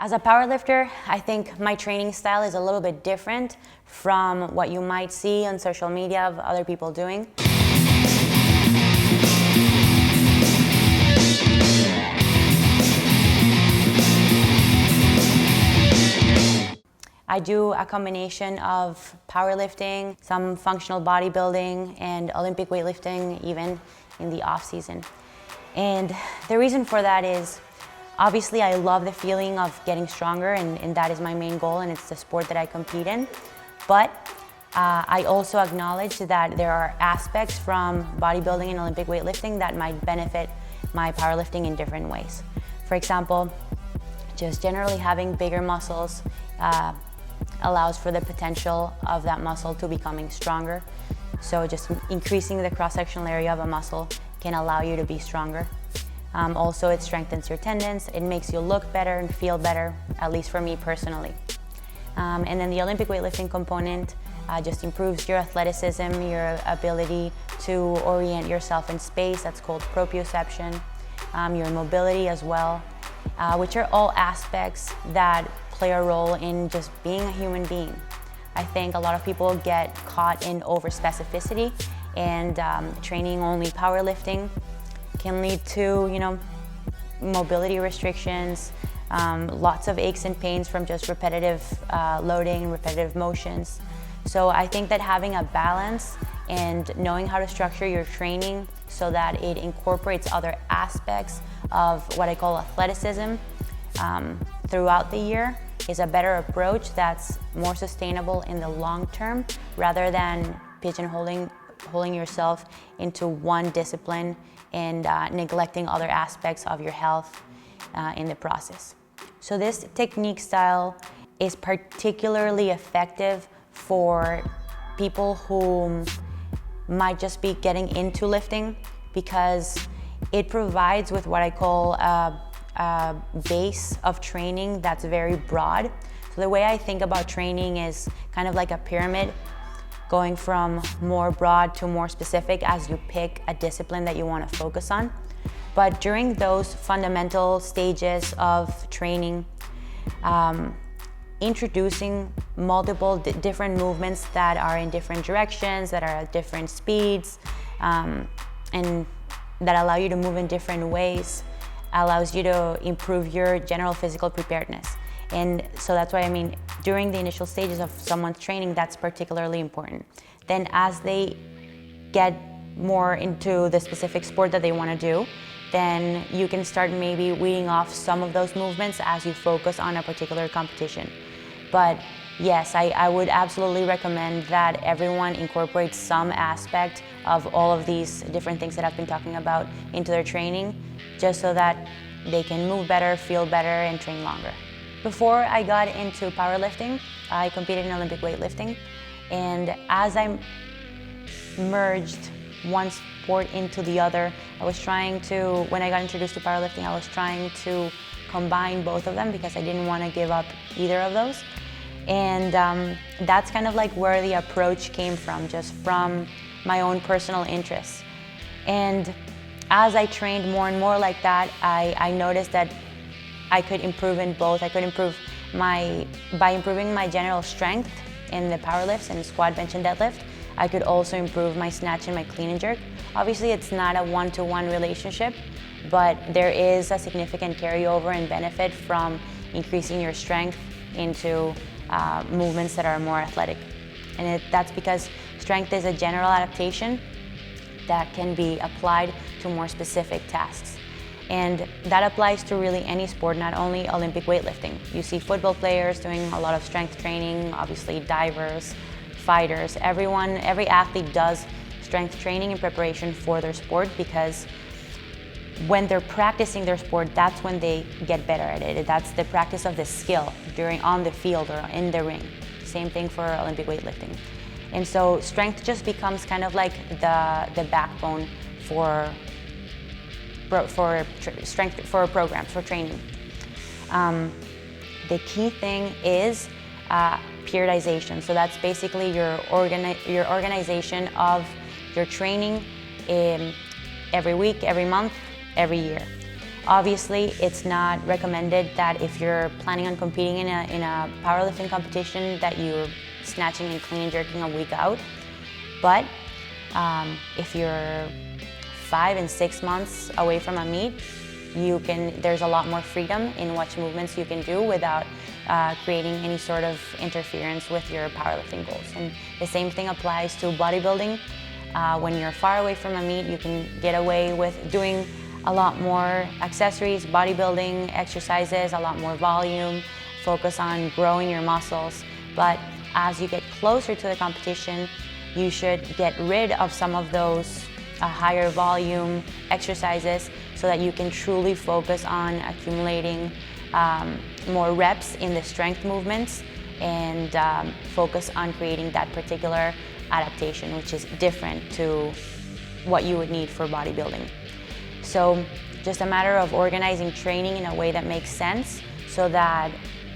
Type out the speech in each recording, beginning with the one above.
As a powerlifter, I think my training style is a little bit different from what you might see on social media of other people doing. I do a combination of powerlifting, some functional bodybuilding, and Olympic weightlifting even in the off season. And the reason for that is, obviously I love the feeling of getting stronger, and that is my main goal, and it's the sport that I compete in. But I also acknowledge that there are aspects from bodybuilding and Olympic weightlifting that might benefit my powerlifting in different ways. For example, just generally having bigger muscles allows for the potential of that muscle to becoming stronger. So just increasing the cross-sectional area of a muscle can allow you to be stronger. Also, it strengthens your tendons, it makes you look better and feel better, at least for me personally. And then the Olympic weightlifting component just improves your athleticism, your ability to orient yourself in space, that's called proprioception, your mobility as well, which are all aspects that play a role in just being a human being. I think a lot of people get caught in over-specificity, and training only powerlifting can lead to, mobility restrictions, lots of aches and pains from just repetitive loading, repetitive motions. So I think that having a balance and knowing how to structure your training so that it incorporates other aspects of what I call athleticism throughout the year is a better approach that's more sustainable in the long term, rather than pigeonholing yourself into one discipline and neglecting other aspects of your health in the process. So this technique style is particularly effective for people who might just be getting into lifting, because it provides with what I call a base of training that's very broad. So the way I think about training is kind of like a pyramid, going from more broad to more specific as you pick a discipline that you want to focus on. But during those fundamental stages of training, introducing multiple different movements that are in different directions, that are at different speeds, and that allow you to move in different ways, allows you to improve your general physical preparedness. And so that's why during the initial stages of someone's training, that's particularly important. Then as they get more into the specific sport that they want to do, then you can start maybe weeding off some of those movements as you focus on a particular competition. But yes, I would absolutely recommend that everyone incorporates some aspect of all of these different things that I've been talking about into their training, just so that they can move better, feel better, and train longer. Before I got into powerlifting, I competed in Olympic weightlifting, and as I merged one sport into the other, when I got introduced to powerlifting, I was trying to combine both of them because I didn't want to give up either of those. And that's kind of like where the approach came from, just from my own personal interests. And as I trained more and more like that, I noticed that I could improve in both. I could improve by improving my general strength in the power lifts and squat, bench, and deadlift. I could also improve my snatch and my clean and jerk. Obviously, it's not a one-to-one relationship, but there is a significant carryover and benefit from increasing your strength into movements that are more athletic. And that's because strength is a general adaptation that can be applied to more specific tasks. And that applies to really any sport, not only Olympic weightlifting. You see football players doing a lot of strength training, obviously divers, fighters, every athlete does strength training in preparation for their sport, because when they're practicing their sport, that's when they get better at it. That's the practice of the skill on the field or in the ring. Same thing for Olympic weightlifting. And so strength just becomes kind of like the backbone for programs, for training. The key thing is periodization. So that's basically your organization of your training every week, every month, every year. Obviously, it's not recommended that if you're planning on competing in a powerlifting competition that you're snatching and clean and jerking a week out. But if you're 5 and 6 months away from a meet, there's a lot more freedom in what movements you can do without creating any sort of interference with your powerlifting goals. And the same thing applies to bodybuilding. When you're far away from a meet, you can get away with doing a lot more accessories, bodybuilding exercises, a lot more volume, focus on growing your muscles. But as you get closer to the competition, you should get rid of some of those higher volume exercises so that you can truly focus on accumulating more reps in the strength movements and focus on creating that particular adaptation, which is different to what you would need for bodybuilding. So just a matter of organizing training in a way that makes sense so that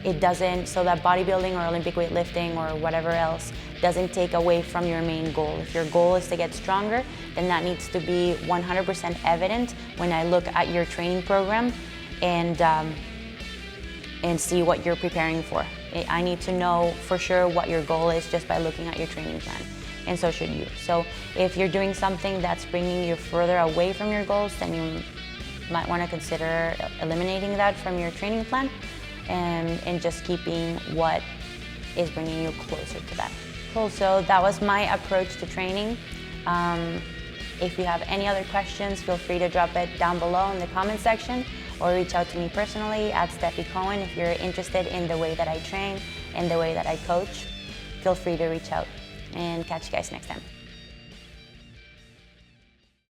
bodybuilding or Olympic weightlifting or whatever else doesn't take away from your main goal. If your goal is to get stronger, then that needs to be 100% evident when I look at your training program and see what you're preparing for. I need to know for sure what your goal is just by looking at your training plan, and so should you. So if you're doing something that's bringing you further away from your goals, then you might want to consider eliminating that from your training plan and just keeping what is bringing you closer to that. Cool, so that was my approach to training. If you have any other questions, feel free to drop it down below in the comment section or reach out to me personally at Stefi Cohen. If you're interested in the way that I train and the way that I coach, feel free to reach out, and catch you guys next time.